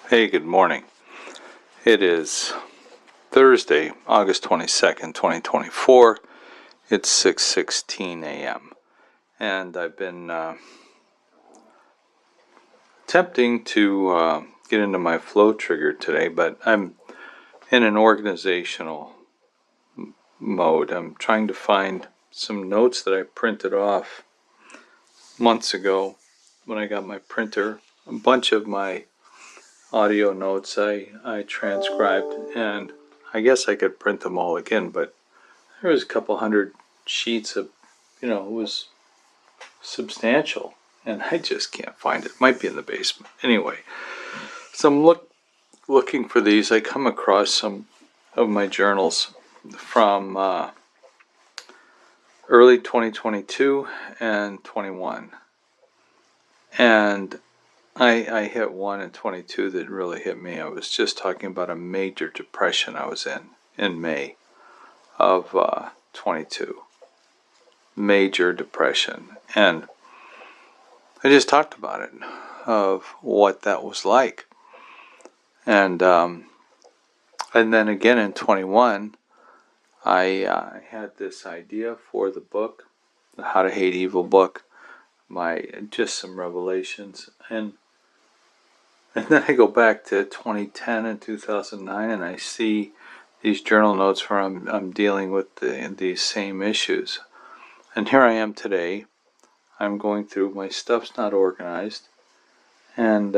Hey, good morning. It is Thursday, August 22nd, 2024. It's 6:16 a.m. And I've been attempting to get into my flow trigger today, but I'm in an organizational mode. I'm trying to find some notes that I printed off months ago when I got my printer. A bunch of my audio notes I transcribed, and I guess I could print them all again, but there was a couple hundred sheets of, it was substantial, and I just can't find it. It might be in the basement. Anyway, so I'm looking for these. I come across some of my journals from early 2022 and 21, and I hit one in 22 that really hit me. I was just talking about a major depression I was in May of 22. Major depression. And I just talked about it, of what that was like. And then again in 21, I had this idea for the book, the How to Hate Evil book, just some revelations. And then I go back to 2010 and 2009, and I see these journal notes where I'm dealing with these same issues. And here I am today. I'm going through, my stuff's not organized, and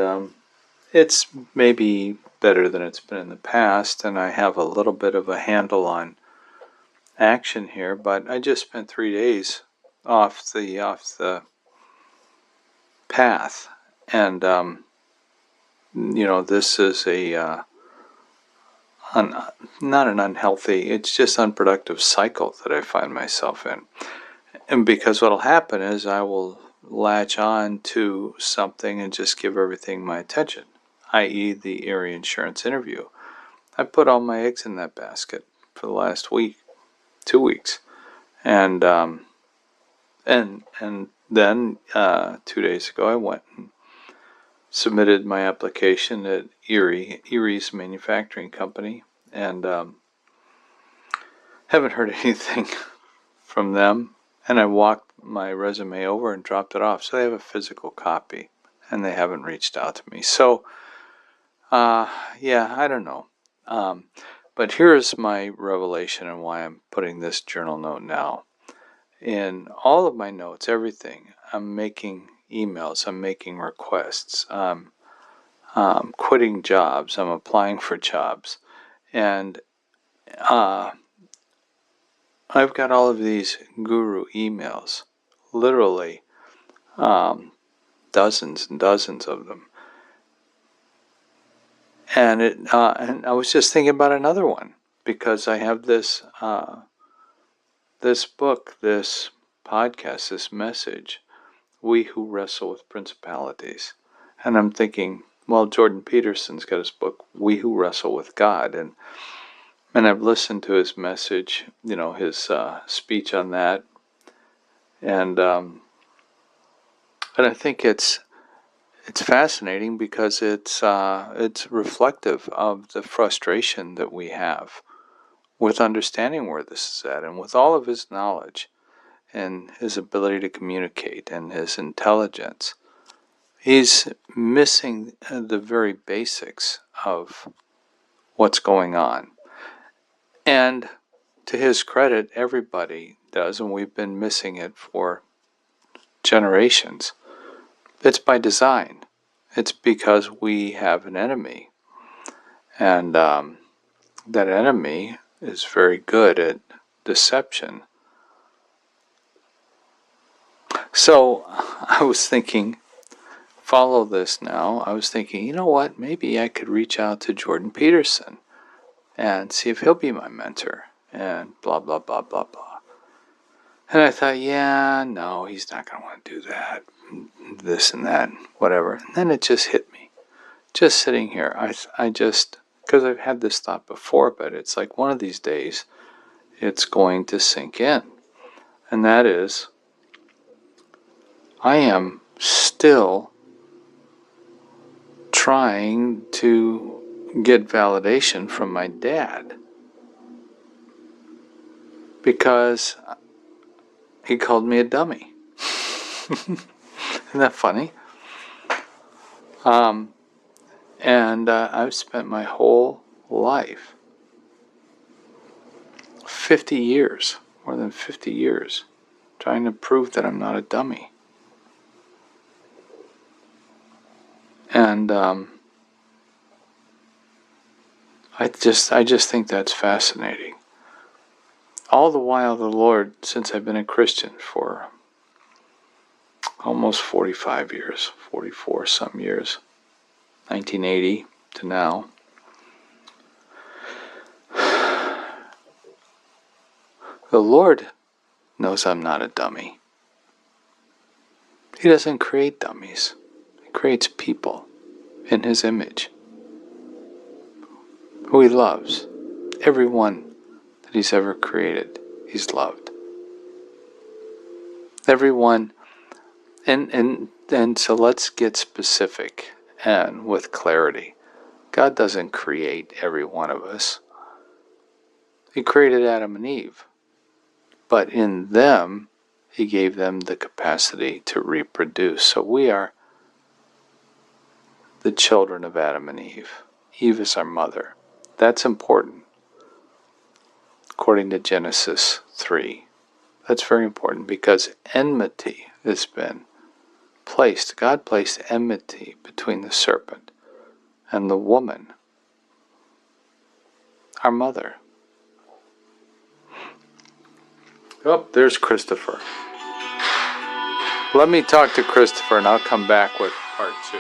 it's maybe better than it's been in the past, and I have a little bit of a handle on action here, but I just spent 3 days off the path, and this is not an unhealthy, it's just unproductive cycle that I find myself in. And because what'll happen is I will latch on to something and just give everything my attention, i.e. the Erie Insurance interview. I put all my eggs in that basket for the last week, 2 weeks. And then 2 days ago I went and submitted my application at Erie's manufacturing company, and haven't heard anything from them. And I walked my resume over and dropped it off. So they have a physical copy, and they haven't reached out to me. So, I don't know. But here's my revelation and why I'm putting this journal note now. In all of my notes, everything, I'm making emails, I'm making requests, quitting jobs, I'm applying for jobs. And I've got all of these guru emails, literally dozens and dozens of them. And and I was just thinking about another one, because I have this book, this podcast, this message, We Who Wrestle with Principalities. And I'm thinking, well, Jordan Peterson's got his book, We Who Wrestle with God, and I've listened to his message, his speech on that, and I think it's fascinating because it's reflective of the frustration that we have with understanding where this is at, and with all of his knowledge and his ability to communicate and his intelligence, he's missing the very basics of what's going on. And to his credit, everybody does, and we've been missing it for generations. It's by design. It's because we have an enemy, and that enemy is very good at deception. So I was thinking, follow this now. I was thinking, you know what? Maybe I could reach out to Jordan Peterson and see if he'll be my mentor, and blah, blah, blah, blah, blah. And I thought, yeah, no, he's not going to want to do that, this and that, whatever. And then it just hit me. Just sitting here, I just, because I've had this thought before, but it's like one of these days, it's going to sink in. And that is, I am still trying to get validation from my dad because he called me a dummy. Isn't that funny? And I've spent my whole life, 50 years, more than 50 years, trying to prove that I'm not a dummy. And I just think that's fascinating. All the while the Lord, since I've been a Christian for almost 45 years, 44 some years, 1980 to now, the Lord knows I'm not a dummy. He doesn't create dummies. He creates people in His image, who He loves. Everyone that He's ever created, He's loved. Everyone, and so let's get specific and with clarity. God doesn't create every one of us. He created Adam and Eve. But in them, He gave them the capacity to reproduce. So we are the children of Adam and Eve. Eve is our mother. That's important, according to Genesis 3. That's very important because enmity has been placed. God placed enmity between the serpent and the woman, our mother. Oh, there's Christopher. Let me talk to Christopher and I'll come back with part 2.